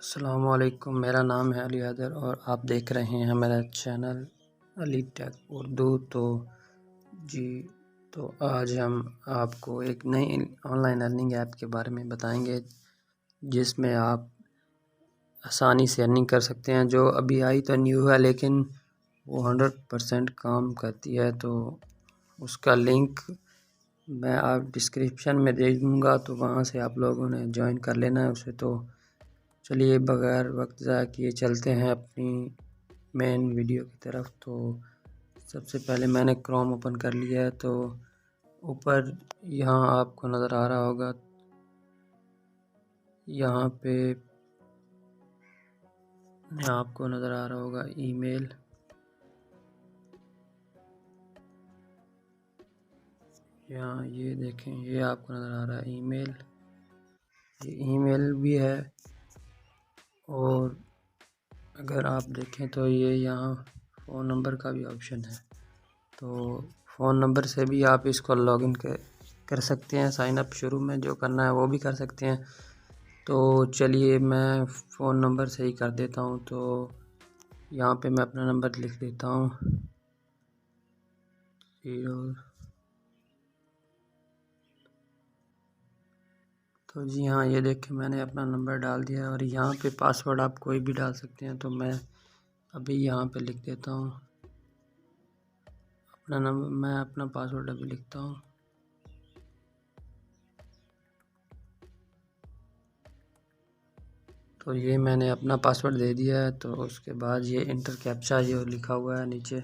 अस्सलामुअलैकुम, मेरा नाम है अली हैदर और आप देख रहे हैं मेरा चैनल अली टेक उर्दू। जी तो आज हम आपको एक नई ऑनलाइन अर्निंग ऐप के बारे में बताएंगे जिसमें आप आसानी से अर्निंग कर सकते हैं। जो अभी आई तो न्यू है लेकिन वो 100% काम करती है। तो उसका लिंक मैं आप डिस्क्रिप्शन में दे दूँगा, तो वहाँ से आप लोगों ने ज्वाइन कर लेना है उसे। तो चलिए बगैर वक्त ज़ाया किए चलते हैं अपनी मेन वीडियो की तरफ। तो सबसे पहले मैंने क्रोम ओपन कर लिया है। तो ऊपर यहाँ आपको नज़र आ रहा होगा, यहाँ पे आपको नज़र आ रहा होगा ईमेल। यहाँ ये देखें, ये आपको नज़र आ रहा है ईमेल। ये ईमेल भी है और अगर आप देखें तो ये यहाँ फ़ोन नंबर का भी ऑप्शन है। तो फ़ोन नंबर से भी आप इसको लॉगिन कर सकते हैं। साइन अप शुरू में जो करना है वो भी कर सकते हैं। तो चलिए मैं फ़ोन नंबर से ही कर देता हूँ। तो यहाँ पे मैं अपना नंबर लिख देता हूँ 0। तो जी हाँ, ये देखिए मैंने अपना नंबर डाल दिया है और यहाँ पे पासवर्ड आप कोई भी डाल सकते हैं। तो मैं अभी यहाँ पे लिख देता हूँ अपना नंबर, मैं अपना पासवर्ड अभी लिखता हूँ। तो ये मैंने अपना पासवर्ड दे दिया है। तो उसके बाद ये इंटर कैप्चा ये लिखा हुआ है नीचे,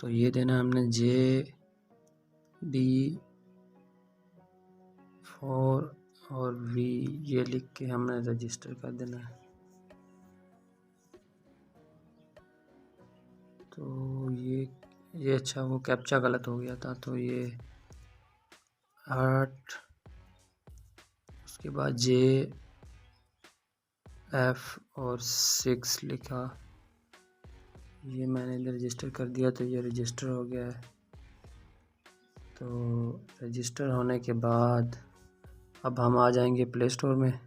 तो ये देना हमने JD4 और V, ये लिख के हमने रजिस्टर कर देना है। तो ये अच्छा, वो कैप्चा गलत हो गया था। तो ये 8, उसके बाद JF और 6 लिखा, ये मैंने इधर रजिस्टर कर दिया। तो ये रजिस्टर हो गया है। तो रजिस्टर होने के बाद अब हम आ जाएंगे प्ले स्टोर में।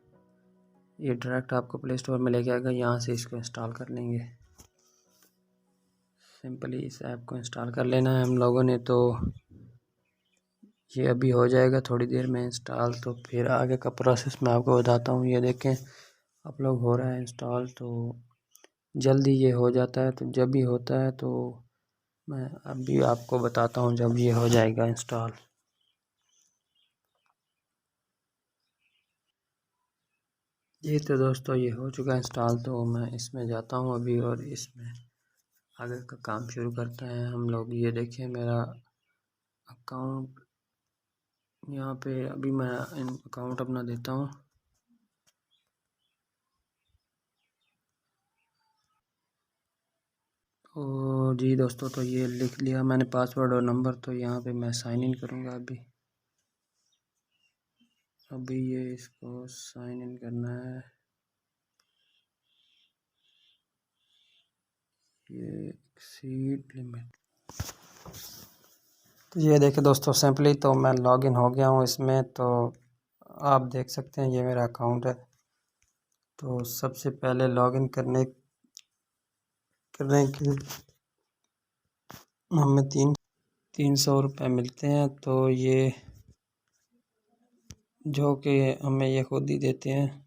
ये डायरेक्ट आपको प्ले स्टोर में लेके आएगा, यहाँ से इसको इंस्टॉल कर लेंगे। सिंपली इस ऐप को इंस्टॉल कर लेना है हम लोगों ने। तो ये अभी हो जाएगा थोड़ी देर में इंस्टॉल। तो फिर आगे का प्रोसेस मैं आपको बताता हूँ। ये देखें आप लोग हो रहा है इंस्टॉल, तो जल्दी ये हो जाता है। तो जब भी होता है तो मैं अभी आपको बताता हूँ जब ये हो जाएगा इंस्टॉल। ये तो दोस्तों ये हो चुका है इंस्टॉल। तो मैं इसमें जाता हूँ अभी और इसमें आगे का काम शुरू करते हैं हम लोग। ये देखें मेरा अकाउंट, यहाँ पे अभी मैं अकाउंट अपना देता हूँ। तो जी दोस्तों, तो ये लिख लिया मैंने पासवर्ड और नंबर। तो यहाँ पे मैं साइन इन करूँगा अभी ये इसको साइन इन करना है। ये एक्सीड लिमिट। तो ये देखें दोस्तों, सिंपली तो मैं लॉगिन हो गया हूँ इसमें। तो आप देख सकते हैं ये मेरा अकाउंट है। तो सबसे पहले लॉगिन करने के हमें 300 रुपये मिलते हैं। तो ये जो कि हमें ये खुद ही देते हैं।